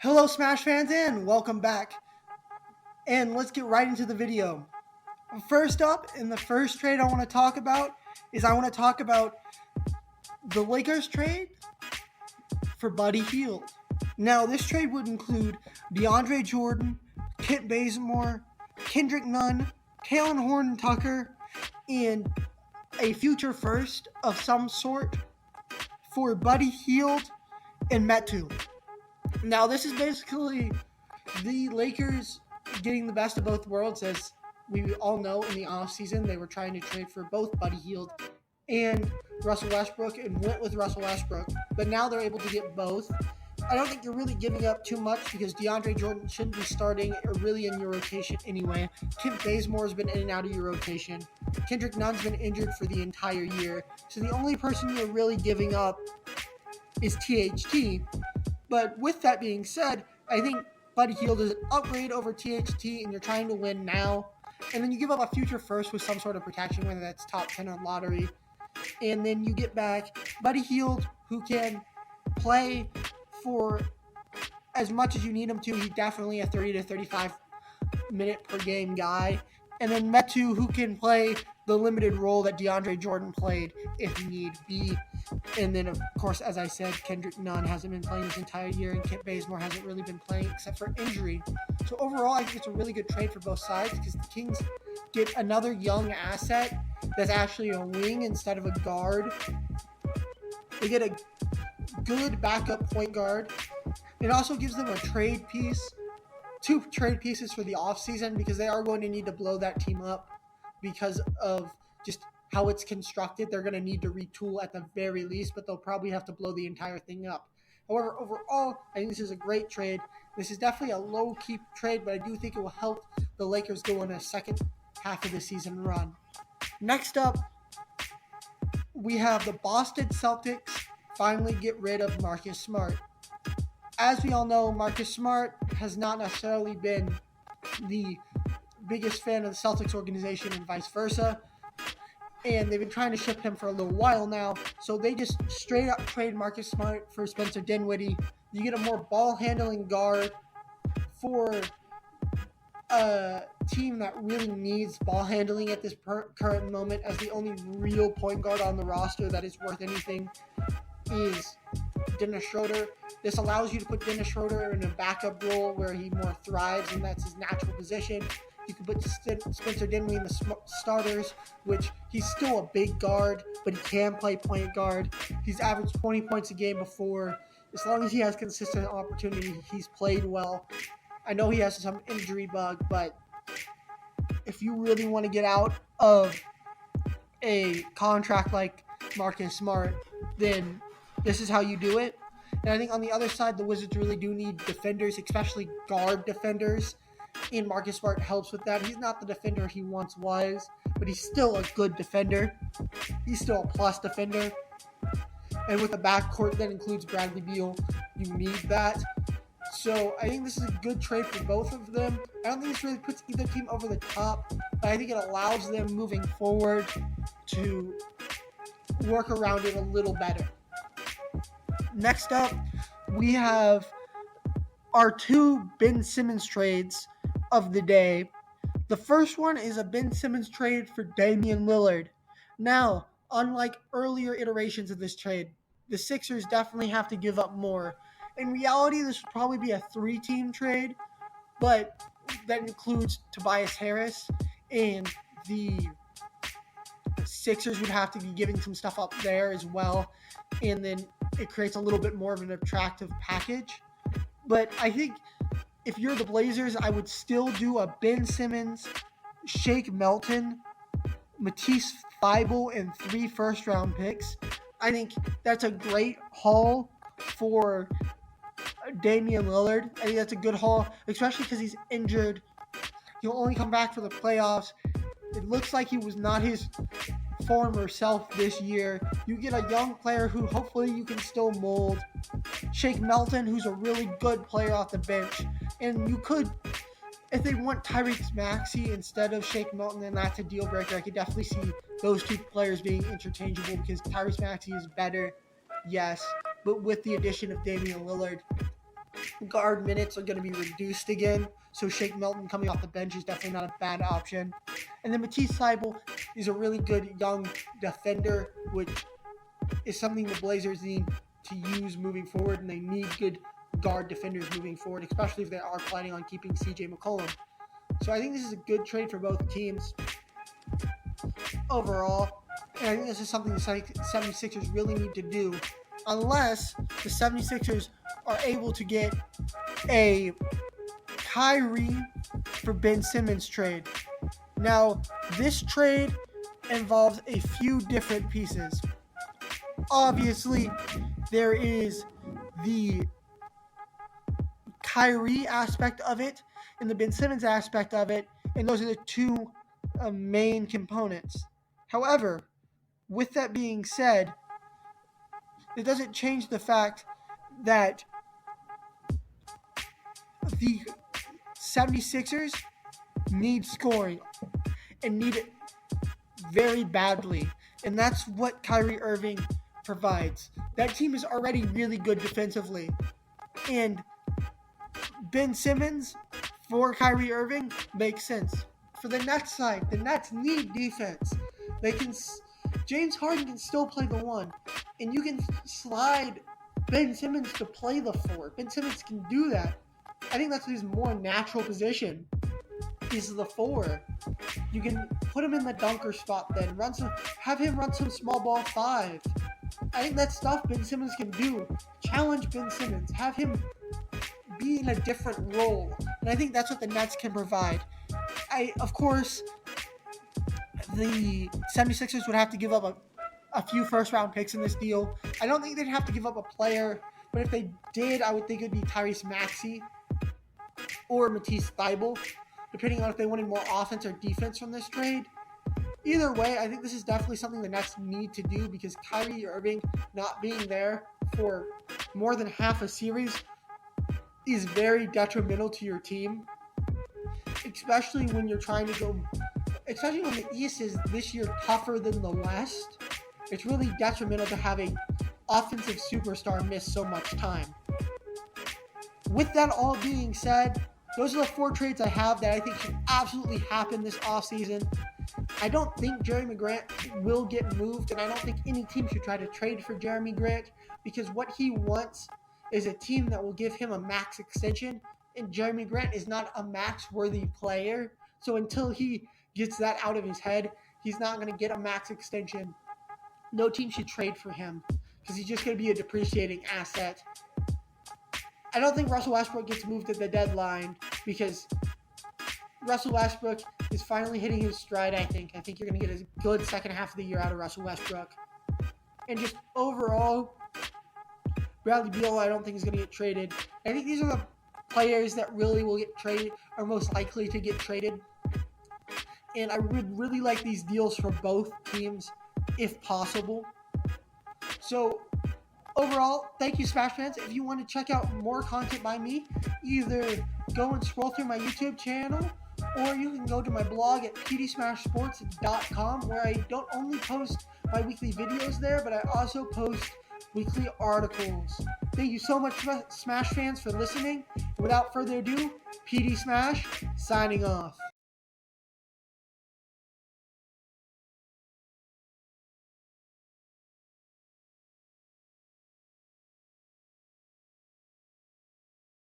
Hello, Smash fans, and welcome back. And let's get right into the video. First up, in the first trade I want to talk about the Lakers trade for Buddy Hield. Now, this trade would include DeAndre Jordan, Kent Bazemore, Kendrick Nunn, Taylor Horton Tucker, and a future first of some sort for Buddy Hield and Metu. Now, this is basically the Lakers getting the best of both worlds. As we all know, in the offseason, they were trying to trade for both Buddy Hield and Russell Westbrook and went with Russell Westbrook. But now they're able to get both. I don't think you're really giving up too much because DeAndre Jordan shouldn't be starting or really in your rotation anyway. Kent Bazemore has been in and out of your rotation. Kendrick Nunn's been injured for the entire year. So the only person you're really giving up is THT. But with that being said, I think Buddy Hield is an upgrade over THT, and you're trying to win now. And then you give up a future first with some sort of protection, whether that's top 10 on lottery. And then you get back Buddy Hield, who can play for as much as you need him to. He's definitely a 30 to 35 minute per game guy. And then Metu, who can play the limited role that DeAndre Jordan played if need be. And then, of course, as I said, Kendrick Nunn hasn't been playing this entire year, and Kent Bazemore hasn't really been playing except for injury. So overall, I think it's a really good trade for both sides because the Kings get another young asset that's actually a wing instead of a guard. They get a good backup point guard. It also gives them a trade piece, two trade pieces for the offseason, because they are going to need to blow that team up because of just how it's constructed. They're going to need to retool at the very least, but they'll probably have to blow the entire thing up. However, overall, I think this is a great trade. This is definitely a low-key trade, but I do think it will help the Lakers go on a second half of the season run. Next up, we have the Boston Celtics finally get rid of Marcus Smart. As we all know, Marcus Smart has not necessarily been the biggest fan of the Celtics organization and vice versa. And they've been trying to ship him for a little while now. So they just straight up trade Marcus Smart for Spencer Dinwiddie. You get a more ball handling guard for a team that really needs ball handling at this current moment, as the only real point guard on the roster that is worth anything is Dennis Schroeder. This allows you to put Dennis Schroeder in a backup role where he more thrives, and that's his natural position. You can put Spencer Dinwiddie in the starters, which he's still a big guard, but he can play point guard. He's averaged 20 points a game before. As long as he has consistent opportunity, he's played well. I know he has some injury bug, but if you really want to get out of a contract like Marcus Smart, then this is how you do it. And I think on the other side, the Wizards really do need defenders, especially guard defenders. And Marcus Smart helps with that. He's not the defender he once was, but he's still a good defender. He's still a plus defender. And with a backcourt that includes Bradley Beal, you need that. So I think this is a good trade for both of them. I don't think this really puts either team over the top, but I think it allows them moving forward to work around it a little better. Next up, we have our two Ben Simmons trades of the day. The first one is a Ben Simmons trade for Damian Lillard. Now, unlike earlier iterations of this trade, the Sixers definitely have to give up more. In reality, this would probably be a 3-team trade, but that includes Tobias Harris, and the Sixers would have to be giving some stuff up there as well, and then it creates a little bit more of an attractive package. But I think if you're the Blazers, I would still do a Ben Simmons, Shake Melton, Matisse Thybulle, and 3 first-round picks. I think that's a great haul for Damian Lillard. I think that's a good haul, especially because he's injured. He'll only come back for the playoffs. It looks like he was not his former self this year. You get a young player who hopefully you can still mold. Shake Melton, who's a really good player off the bench. And you could, if they want Tyrese Maxey instead of Shake Melton, then that's a deal breaker. I could definitely see those two players being interchangeable because Tyrese Maxey is better, yes, but with the addition of Damian Lillard, guard minutes are going to be reduced again. So Shake Milton coming off the bench is definitely not a bad option. And then Matisse Thybulle is a really good young defender, which is something the Blazers need to use moving forward, and they need good guard defenders moving forward, especially if they are planning on keeping CJ McCollum. So I think this is a good trade for both teams overall, and I think this is something the 76ers really need to do, unless the 76ers are able to get a Kyrie for Ben Simmons trade. Now, this trade involves a few different pieces. Obviously, there is the Kyrie aspect of it and the Ben Simmons aspect of it, and those are the two main components. However, with that being said, it doesn't change the fact that the 76ers need scoring and need it very badly, and that's what Kyrie Irving provides. That team is already really good defensively, and Ben Simmons for Kyrie Irving makes sense. For the Nets side, the Nets need defense. James Harden can still play the 1, and you can slide Ben Simmons to play the 4. Ben Simmons can do that. I think that's his more natural position, is the 4. You can put him in the dunker spot then, have him run some small ball 5. I think that's stuff Ben Simmons can do. Challenge Ben Simmons. Have him be in a different role. And I think that's what the Nets can provide. Of course, the 76ers would have to give up a few first-round picks in this deal. I don't think they'd have to give up a player, but if they did, I would think it would be Tyrese Maxey or Matisse Thybulle, depending on if they wanted more offense or defense from this trade. Either way, I think this is definitely something the Nets need to do, because Kyrie Irving not being there for more than half a series is very detrimental to your team, especially when you're trying to go, especially when the East is this year tougher than the West. It's really detrimental to have an offensive superstar miss so much time. With that all being said, those are the 4 trades I have that I think should absolutely happen this offseason. I don't think Jerami Grant will get moved, and I don't think any team should try to trade for Jerami Grant, because what he wants is a team that will give him a max extension, and Jerami Grant is not a max-worthy player. So until he gets that out of his head, he's not going to get a max extension. No team should trade for him, because he's just going to be a depreciating asset. I don't think Russell Westbrook gets moved at the deadline, because Russell Westbrook is finally hitting his stride, I think. I think you're going to get a good second half of the year out of Russell Westbrook. And just overall, Bradley Beal I don't think is going to get traded. I think these are the players that really will get traded, are most likely to get traded. And I would really like these deals for both teams, if possible. So, overall, thank you, Smash fans. If you want to check out more content by me, either go and scroll through my YouTube channel, or you can go to my blog at pdsmashsports.com, where I don't only post my weekly videos there, but I also post weekly articles. Thank you so much, Smash fans, for listening. Without further ado, PD Smash, signing off.